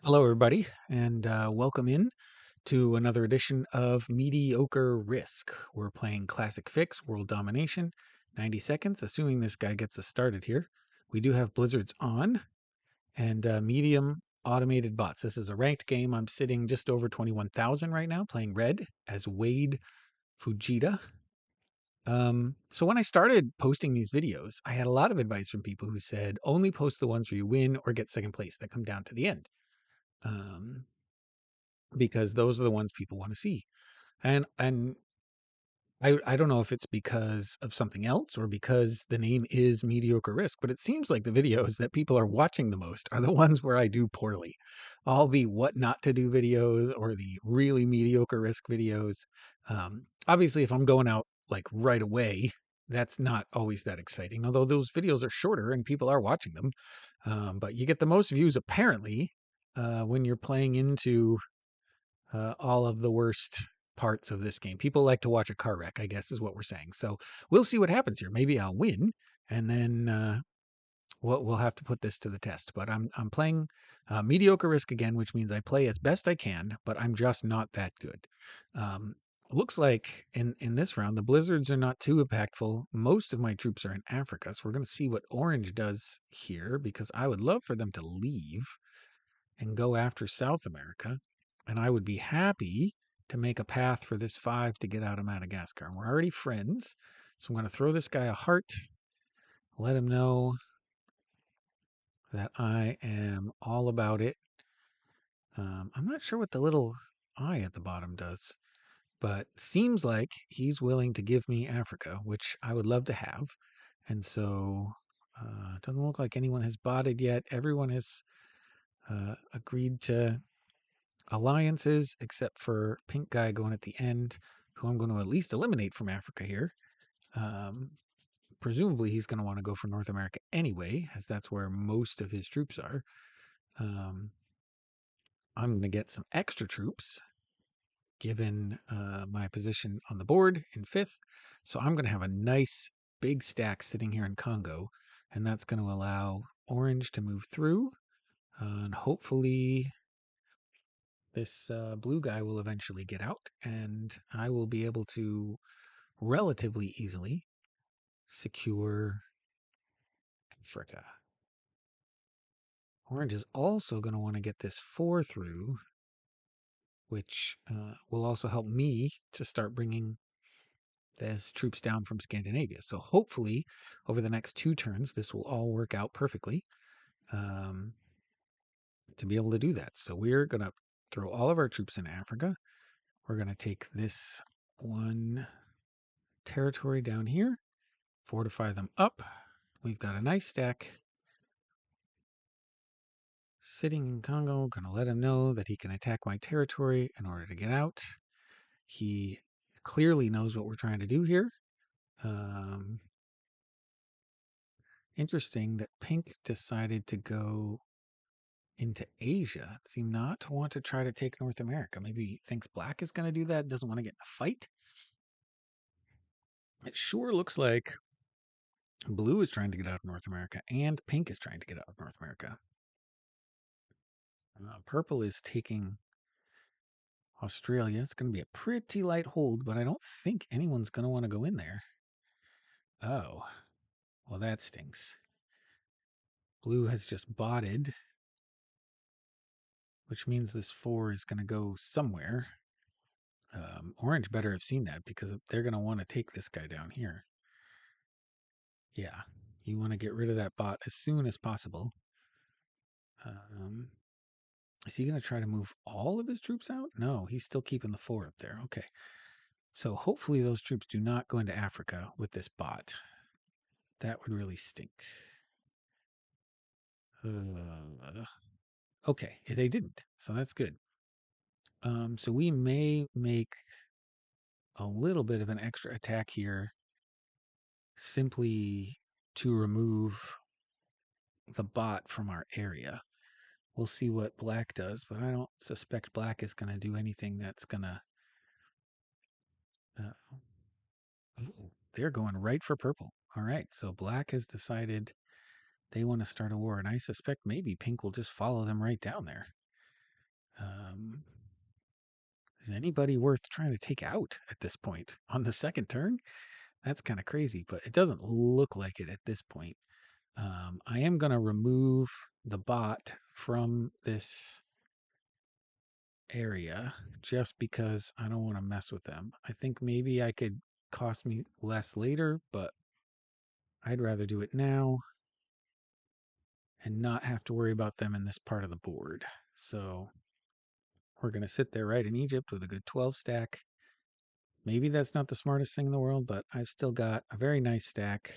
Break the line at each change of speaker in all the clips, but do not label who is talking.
Hello, everybody, and welcome in to another edition of Mediocre Risk. We're playing Classic Fix, World Domination, 90 seconds, assuming this guy gets us started here. We do have blizzards on and medium automated bots. This is a ranked game. I'm sitting just over 21,000 right now, playing red as Wade Fujita. So when I started posting these videos, I had a lot of advice from people who said, only post the ones where you win or get second place that come down to the end. Um, because those are the ones people want to see. And I don't know if it's because of something else or because the name is Mediocre Risk, but it seems like the videos that people are watching the most are the ones where I do poorly. All the what not to do videos or the really mediocre risk videos. Obviously, if I'm going out like right away, that's not always that exciting, although those videos are shorter and people are watching them. But you get the most views apparently when you're playing into all of the worst parts of this game. People like to watch a car wreck, I guess, is what we're saying. So we'll see what happens here. Maybe I'll win, and then we'll have to put this to the test. But I'm playing mediocre risk again, which means I play as best I can, but I'm just not that good. Um, Looks like in this round the blizzards are not too impactful. Most of my troops are in Africa, so we're going to see what Orange does here because I would love for them to leave and go after South America. And I would be happy to make a path for this 5 to get out of Madagascar. And we're already friends. So I'm going to throw this guy a heart, let him know that I am all about it. I'm not sure what the little eye at the bottom does, but seems like he's willing to give me Africa, which I would love to have. And so it doesn't look like anyone has botted yet. Everyone has agreed to alliances, except for pink guy going at the end, who I'm going to at least eliminate from Africa here. Um, Presumably, he's going to want to go for North America anyway, as that's where most of his troops are. Um, I'm going to get some extra troops given my position on the board in fifth. So I'm going to have a nice big stack sitting here in Congo, and that's going to allow Orange to move through. And hopefully this blue guy will eventually get out, and I will be able to relatively easily secure Africa. Orange is also going to want to get this 4 through, which will also help me to start bringing these troops down from Scandinavia. So hopefully, over the next 2 turns, this will all work out perfectly um, to be able to do that. So we're going to throw all of our troops in Africa. We're going to take this one territory down here, fortify them up. We've got a nice stack sitting in Congo. Gonna let him know that he can attack my territory in order to get out. He clearly knows what we're trying to do here. Um, Interesting that Pink decided to go into Asia. Seem not to want to try to take North America. Maybe he thinks Black is going to do that, doesn't want to get in a fight. It sure looks like Blue is trying to get out of North America and Pink is trying to get out of North America. Purple is taking Australia. It's going to be a pretty light hold, but I don't think anyone's going to want to go in there. Oh, well, that stinks. Blue has just botted, which means this 4 is going to go somewhere. Orange better have seen that because they're going to want to take this guy down here. Yeah, you want to get rid of that bot as soon as possible. Is he going to try to move all of his troops out? No, he's still keeping the 4 up there. Okay. So hopefully those troops do not go into Africa with this bot. That would really stink. Okay, they didn't, so that's good. So we may make a little bit of an extra attack here simply to remove the bot from our area. We'll see what Black does, but I don't suspect Black is going to do anything that's going to... they're going right for purple. All right, so Black has decided they want to start a war, and I suspect maybe Pink will just follow them right down there. Um, is anybody worth trying to take out at this point on the second turn? That's kind of crazy, but it doesn't look like it at this point. I am going to remove the bot from this area just because I don't want to mess with them. I think maybe I could cost me less later, but I'd rather do it now and not have to worry about them in this part of the board. So we're going to sit there right in Egypt with a good 12 stack. Maybe that's not the smartest thing in the world, but I've still got a very nice stack.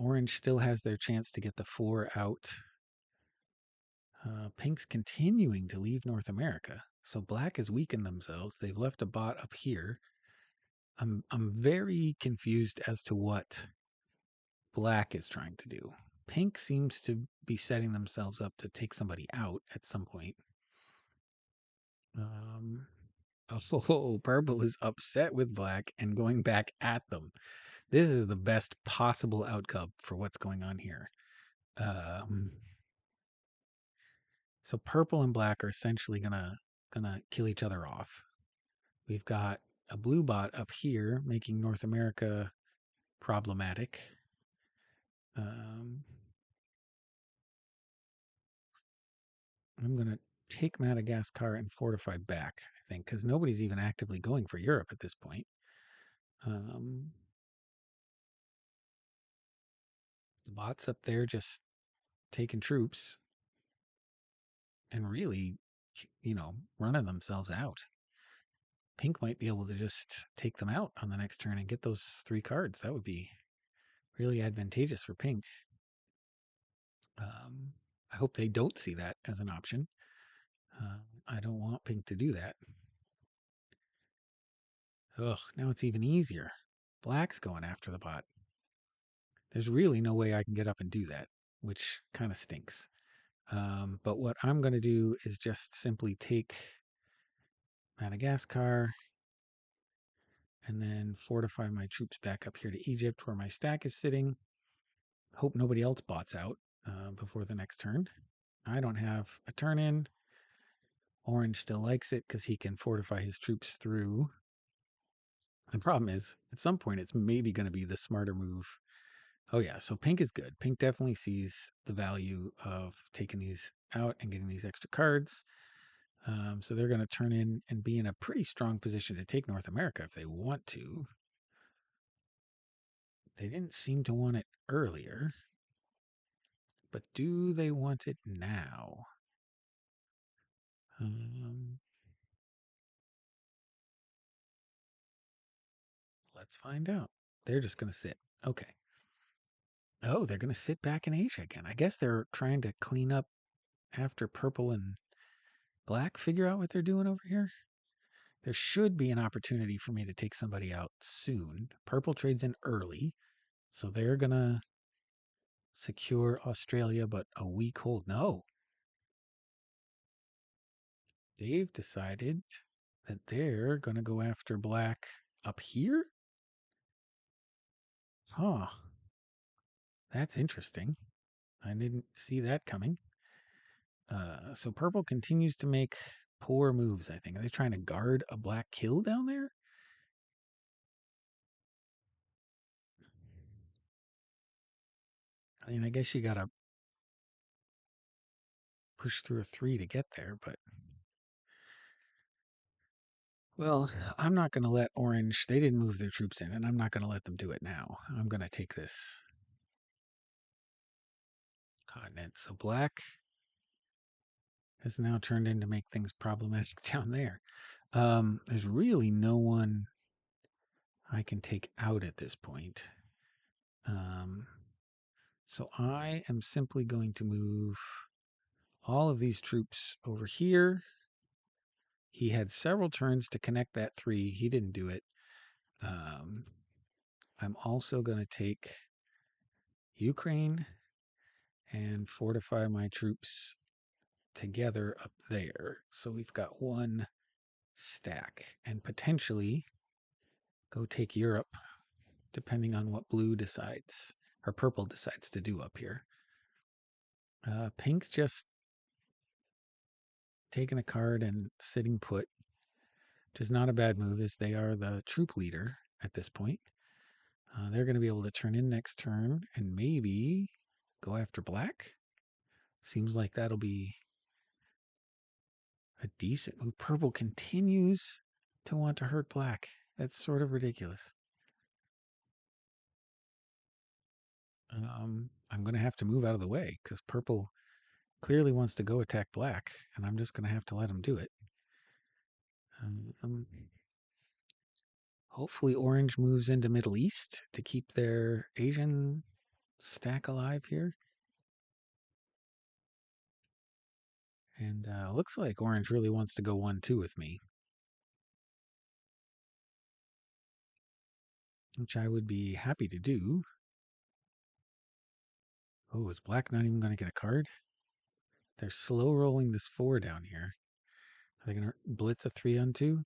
Orange still has their chance to get the 4 out. Pink's continuing to leave North America. So black has weakened themselves. They've left a bot up here. I'm very confused as to what black is trying to do. Pink seems to be setting themselves up to take somebody out at some point. Oh, purple is upset with black and going back at them. This is the best possible outcome for what's going on here. So purple and black are essentially gonna kill each other off. We've got a blue bot up here making North America problematic. I'm gonna take Madagascar and fortify back, I think, because nobody's even actively going for Europe at this point. The bots up there just taking troops and really, running themselves out. Pink might be able to just take them out on the next turn and get those 3 cards. That would be really advantageous for Pink. I hope they don't see that as an option. I don't want Pink to do that. Ugh, now it's even easier. Black's going after the bot. There's really no way I can get up and do that, which kind of stinks. But what I'm going to do is just simply take Madagascar and then fortify my troops back up here to Egypt where my stack is sitting. Hope nobody else bots out before the next turn. I don't have a turn in. Orange still likes it because he can fortify his troops through. The problem is, at some point, it's maybe going to be the smarter move. Oh, yeah, so pink is good. Pink definitely sees the value of taking these out and getting these extra cards. So they're going to turn in and be in a pretty strong position to take North America if they want to. They didn't seem to want it earlier, but do they want it now? Let's find out. They're just going to sit. Okay. Oh, they're going to sit back in Asia again. I guess they're trying to clean up after purple and black figure out what they're doing over here. There should be an opportunity for me to take somebody out soon. Purple trades in early, so they're going to secure Australia, but a week hold. No. They've decided that they're going to go after black up here? Huh. That's interesting. I didn't see that coming. So purple continues to make poor moves, I think. Are they trying to guard a black kill down there? I mean, I guess you got to push through a 3 to get there, but well, I'm not going to let orange, they didn't move their troops in, and I'm not going to let them do it now. I'm going to take this continent. So black has now turned in to make things problematic down there. There's really no one I can take out at this point. So I am simply going to move all of these troops over here. He had several turns to connect that 3. He didn't do it. I'm also going to take Ukraine and fortify my troops together up there. So we've got 1 stack and potentially go take Europe, depending on what blue decides or purple decides to do up here. Pink's just taking a card and sitting put, which is not a bad move, as they are the troop leader at this point. They're going to be able to turn in next turn and maybe go after black. Seems like that'll be a decent move. Purple continues to want to hurt black. That's sort of ridiculous. I'm going to have to move out of the way because purple clearly wants to go attack black, and I'm just going to have to let him do it. Hopefully orange moves into Middle East to keep their Asian stack alive here. And looks like orange really wants to go 1-2 with me, which I would be happy to do. Oh, is black not even going to get a card? They're slow rolling this 4 down here. Are they going to blitz a 3-on-2?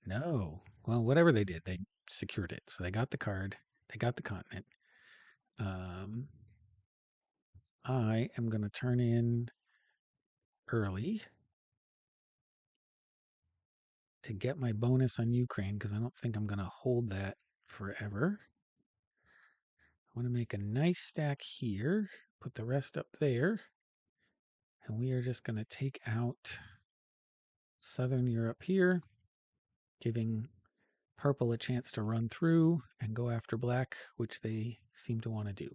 No. Well, whatever they did, they secured it. So they got the card. They got the continent. I am going to turn in early to get my bonus on Ukraine because I don't think I'm going to hold that forever. I want to make a nice stack here, put the rest up there, and we are just going to take out Southern Europe here, giving purple a chance to run through and go after black, which they seem to want to do.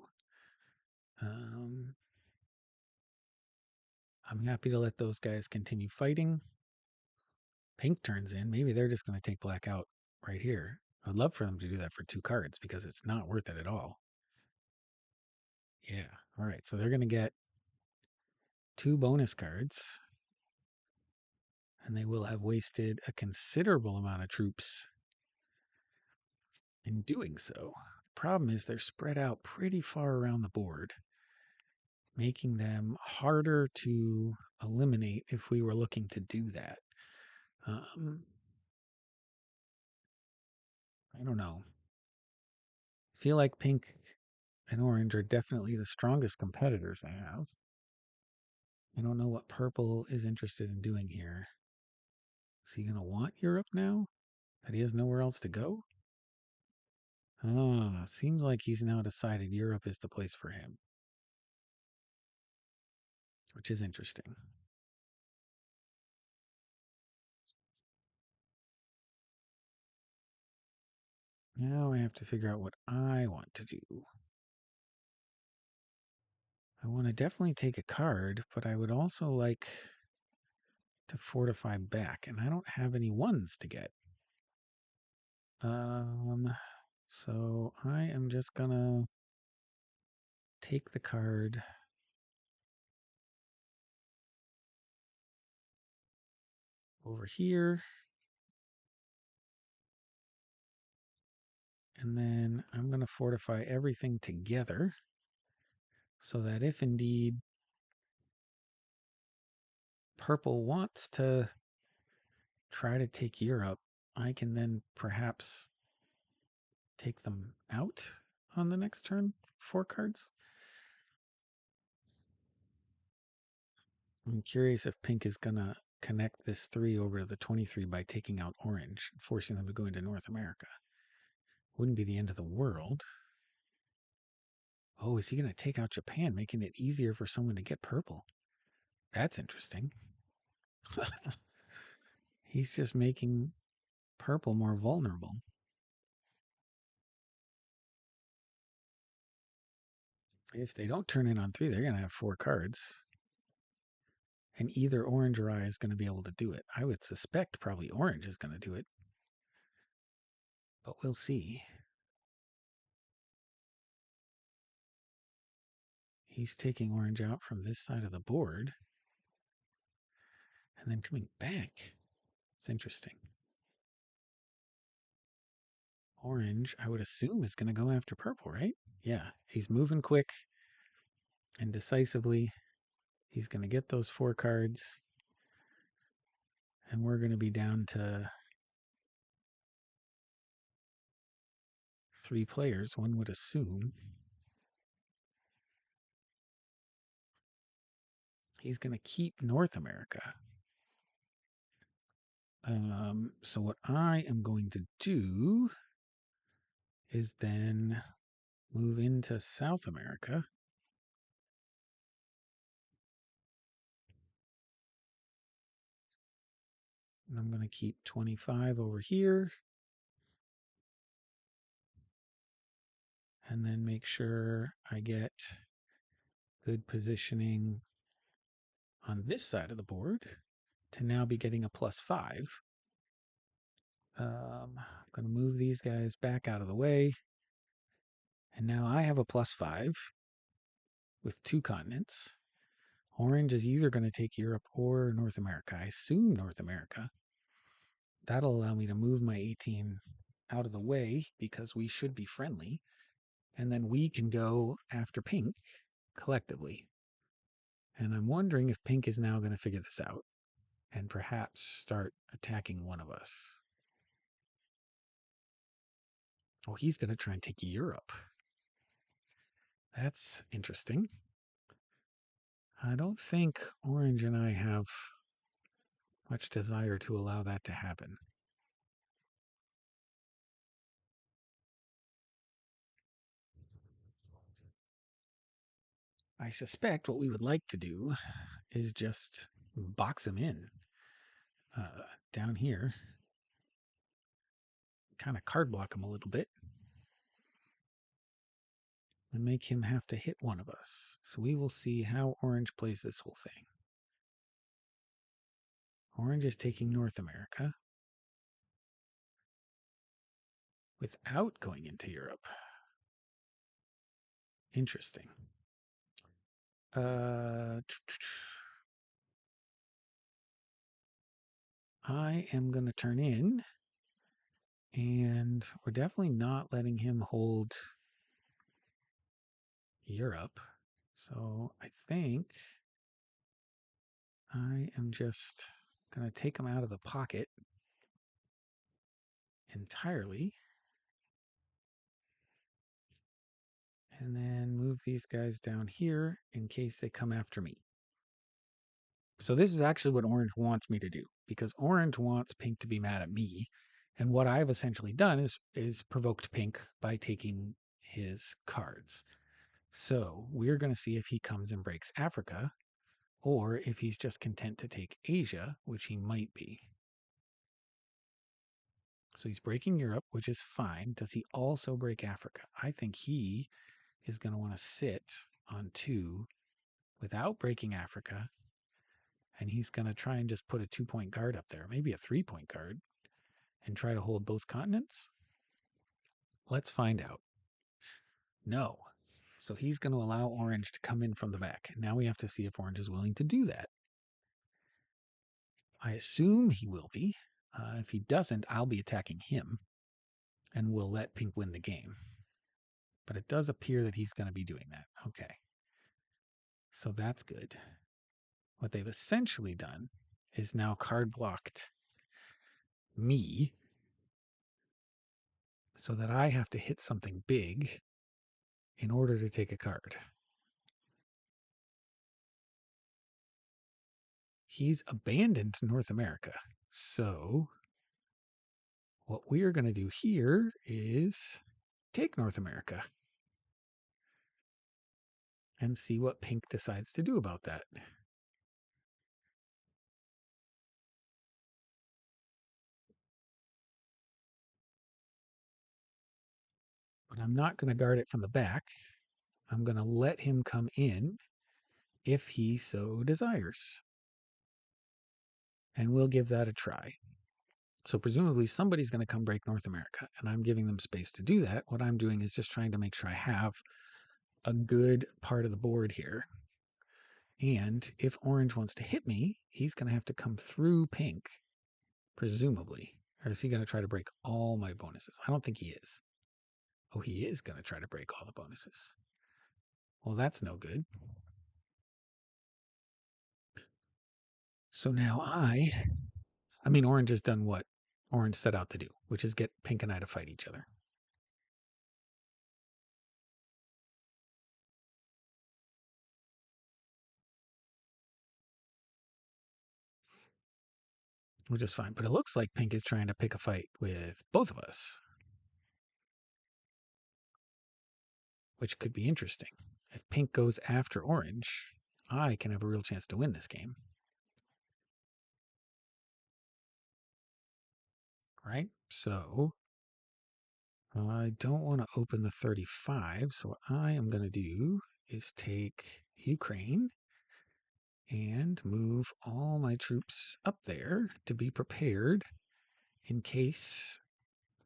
I'm happy to let those guys continue fighting. Pink turns in. Maybe they're just going to take black out right here. I'd love for them to do that for 2 cards because it's not worth it at all. Yeah. All right. So they're going to get 2 bonus cards. And they will have wasted a considerable amount of troops in doing so. The problem is they're spread out pretty far around the board, making them harder to eliminate if we were looking to do that. I don't know. I feel like pink and orange are definitely the strongest competitors I have. I don't know what purple is interested in doing here. Is he going to want Europe now? That he has nowhere else to go? Seems like he's now decided Europe is the place for him, which is interesting. Now I have to figure out what I want to do. I want to definitely take a card, but I would also like to fortify back, and I don't have any ones to get. So I am just gonna take the card over here, and then I'm gonna fortify everything together so that if indeed purple wants to try to take Europe, I can then perhaps take them out on the next turn, 4 cards. I'm curious if pink is going to connect this 3 over to the 23 by taking out orange, forcing them to go into North America. Wouldn't be the end of the world. Oh, is he going to take out Japan, making it easier for someone to get purple? That's interesting. He's just making purple more vulnerable. If they don't turn in on 3, they're going to have 4 cards. And either orange or I is going to be able to do it. I would suspect probably orange is going to do it. But we'll see. He's taking orange out from this side of the board and then coming back. It's interesting. Orange, I would assume, is going to go after purple, right? Yeah, he's moving quick and decisively. He's going to get those 4 cards. And we're going to be down to 3 players, one would assume. He's going to keep North America. So what I am going to do is then move into South America. And I'm going to keep 25 over here. And then make sure I get good positioning on this side of the board to now be getting a +5. I'm going to move these guys back out of the way. And now I have a +5 with 2 continents. Orange is either going to take Europe or North America. I assume North America. That'll allow me to move my 18 out of the way because we should be friendly. And then we can go after pink collectively. And I'm wondering if pink is now going to figure this out and perhaps start attacking one of us. Oh, he's going to try and take Europe. That's interesting. I don't think Orange and I have much desire to allow that to happen. I suspect what we would like to do is just box him in down here, kind of card block him a little bit, and make him have to hit one of us. So we will see how Orange plays this whole thing. Orange is taking North America without going into Europe. Interesting. I am going to turn in, and we're definitely not letting him hold Europe. So I think I am just going to take him out of the pocket entirely. And then move these guys down here in case they come after me. So this is actually what Orange wants me to do, because Orange wants Pink to be mad at me. And what I've essentially done is provoked Pink by taking his cards. So we're going to see if he comes and breaks Africa, or if he's just content to take Asia, which he might be. So he's breaking Europe, which is fine. Does he also break Africa? I think he is going to want to sit on 2 without breaking Africa. And he's going to try and just put a 2-point guard up there, maybe a 3-point guard, and try to hold both continents. Let's find out. No. So he's going to allow Orange to come in from the back. Now we have to see if Orange is willing to do that. I assume he will be. If he doesn't, I'll be attacking him, and we'll let Pink win the game. But it does appear that he's going to be doing that. Okay. So that's good. What they've essentially done is now card blocked me so that I have to hit something big in order to take a card. He's abandoned North America. So what we are going to do here is take North America and see what Pink decides to do about that. But I'm not going to guard it from the back. I'm going to let him come in if he so desires. And we'll give that a try. So presumably somebody's going to come break North America, and I'm giving them space to do that. What I'm doing is just trying to make sure I have a good part of the board here. And if Orange wants to hit me, he's going to have to come through Pink, presumably. Or is he going to try to break all my bonuses? I don't think he is. Oh, he is going to try to break all the bonuses. Well, that's no good. So now I mean, Orange has done what Orange set out to do, which is get Pink and I to fight each other. which is fine. But it looks like pink is trying to pick a fight with both of us, which could be interesting. If pink goes after orange, I can have a real chance to win this game. Right? So I don't want to open the 35. So what I am going to do is take Ukraine and move all my troops up there to be prepared in case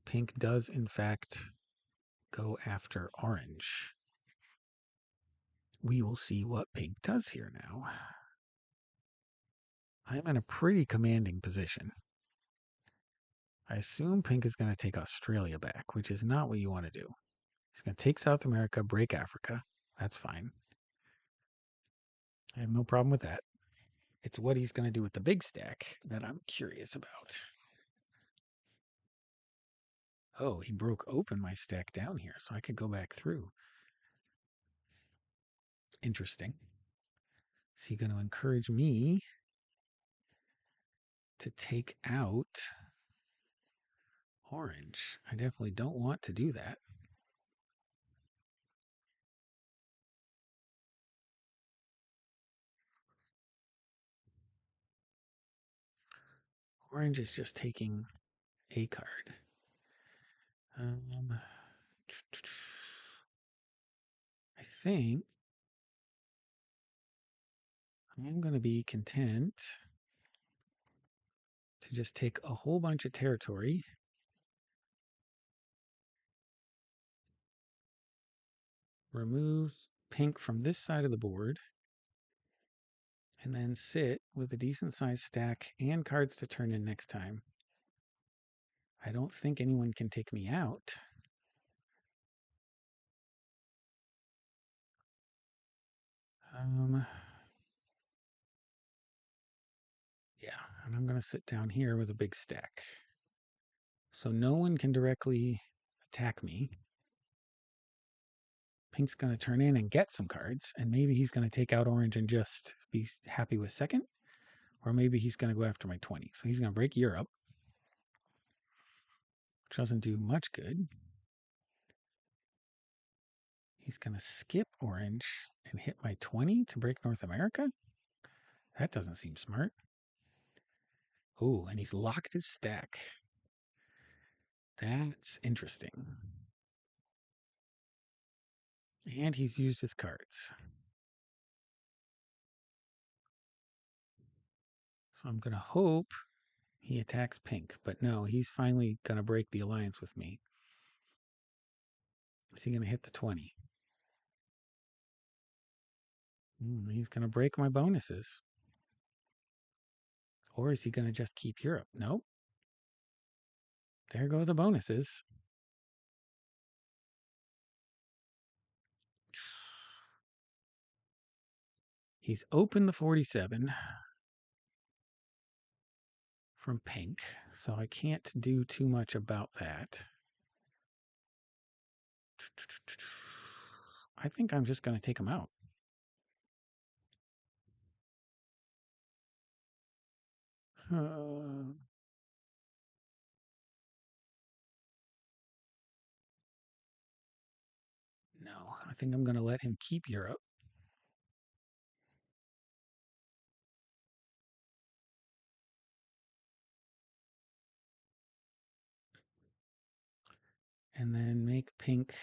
pink does in fact go after orange. We will see what pink does here now. I'm in a pretty commanding position. I assume pink is going to take Australia back, which is not what you want to do. He's going to take South America, break Africa. That's fine. I have no problem with that. It's what he's going to do with the big stack that I'm curious about. Oh, he broke open my stack down here, so I could go back through. Interesting. Is he going to encourage me to take out orange? I definitely don't want to do that. Orange is just taking a card. I think I'm going to be content to just take a whole bunch of territory. Remove pink from this side of the board, and then sit with a decent sized stack and cards to turn in next time. I don't think anyone can take me out. Yeah, and I'm going to sit down here with a big stack. So no one can directly attack me. Pink's going to turn in and get some cards, and maybe he's going to take out orange and just be happy with second. Or maybe he's going to go after my 20. So he's going to break Europe, which doesn't do much good. He's going to skip orange and hit my 20 to break North America? That doesn't seem smart. Oh, and he's locked his stack. That's interesting. And he's used his cards. So I'm going to hope he attacks pink. But no, he's finally going to break the alliance with me. Is he going to hit the 20? He's going to break my bonuses. Or is he going to just keep Europe? Nope. There go the bonuses. He's opened the 47 from pink, so I can't do too much about that. I think I'm just going to take him out. No, I think I'm going to let him keep Europe. And then make pink.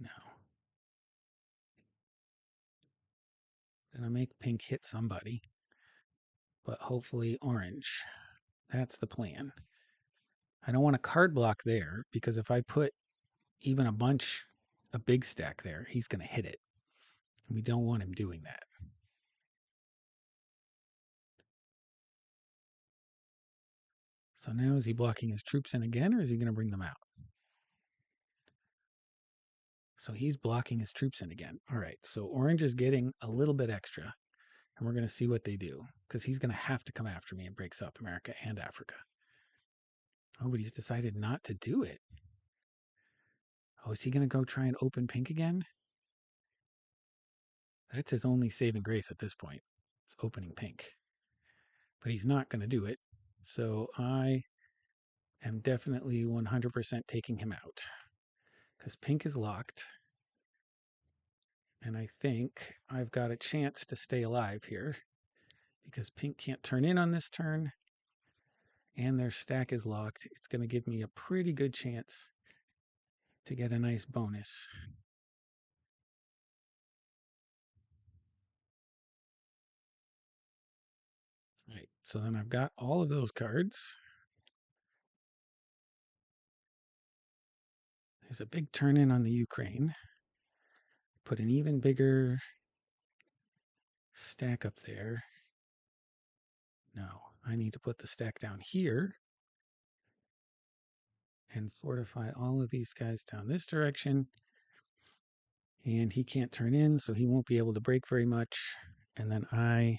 No. Gonna make pink hit somebody. But hopefully orange. That's the plan. I don't want a card block there because if I put even a big stack there, he's going to hit it. We don't want him doing that. So now is he blocking his troops in again, or is he going to bring them out? So he's blocking his troops in again. All right, so orange is getting a little bit extra, and we're going to see what they do because he's going to have to come after me and break South America and Africa. Oh, but he's decided not to do it. Oh, is he going to go try and open pink again? That's his only saving grace at this point. It's opening pink. but he's not going to do it. So I am definitely 100% taking him out because pink is locked. And I think I've got a chance to stay alive here because pink can't turn in on this turn and their stack is locked. It's going to give me a pretty good chance to get a nice bonus. Right, so then I've got all of those cards. There's a big turn in on the Ukraine. Put an even bigger stack up there. No, I need to put the stack down here and fortify all of these guys down this direction. And he can't turn in, so he won't be able to break very much. And then I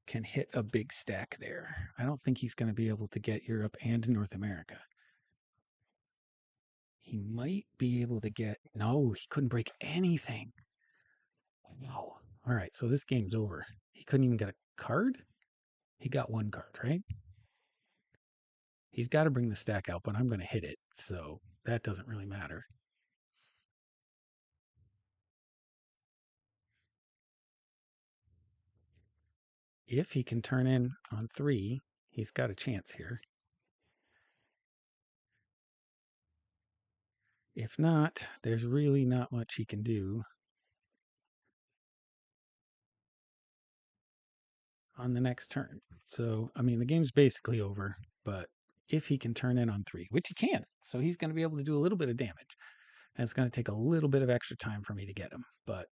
can hit a big stack there. I don't think he's going to be able to get Europe and North America. He might be able to get... No, he couldn't break anything. Wow. All right, so this game's over. He couldn't even get a card? He got one card, right? He's got to bring the stack out, but I'm going to hit it, so that doesn't really matter. If he can turn in on 3, he's got a chance here. If not, there's really not much he can do on the next turn. So, I mean, the game's basically over, but if he can turn in on 3, which he can, so he's going to be able to do a little bit of damage. And it's going to take a little bit of extra time for me to get him, but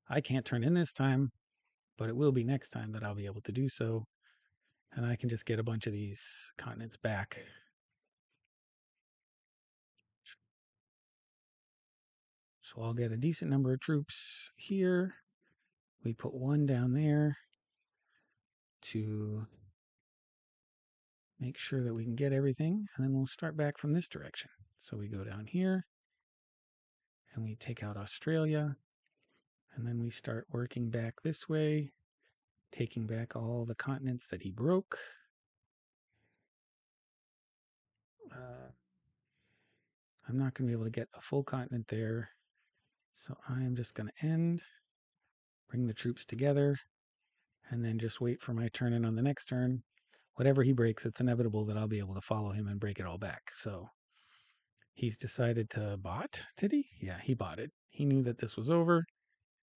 I can't turn in this time, but it will be next time that I'll be able to do so. And I can just get a bunch of these continents back. So I'll get a decent number of troops here. We put 1 down there to make sure that we can get everything, and then we'll start back from this direction. So we go down here, and we take out Australia, and then we start working back this way, taking back all the continents that he broke. I'm not going to be able to get a full continent there, so I am just going to end, bring the troops together, and then just wait for my turn in on the next turn. Whatever he breaks, it's inevitable that I'll be able to follow him and break it all back. So he's decided to bot, did he? Yeah, he botted. He knew that this was over.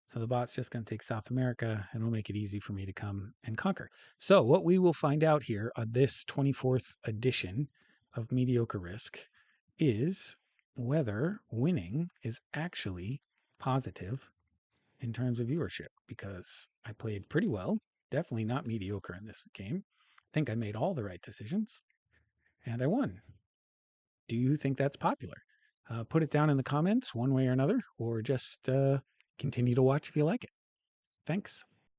So the bot's just going to take South America and it'll make it easy for me to come and conquer. So what we will find out here on this 24th edition of Mediocre Risk is whether winning is actually positive in terms of viewership, because I played pretty well, definitely not mediocre in this game. I think I made all the right decisions and I won. Do you think that's popular? Put it down in the comments one way or another, or just continue to watch if you like it. Thanks.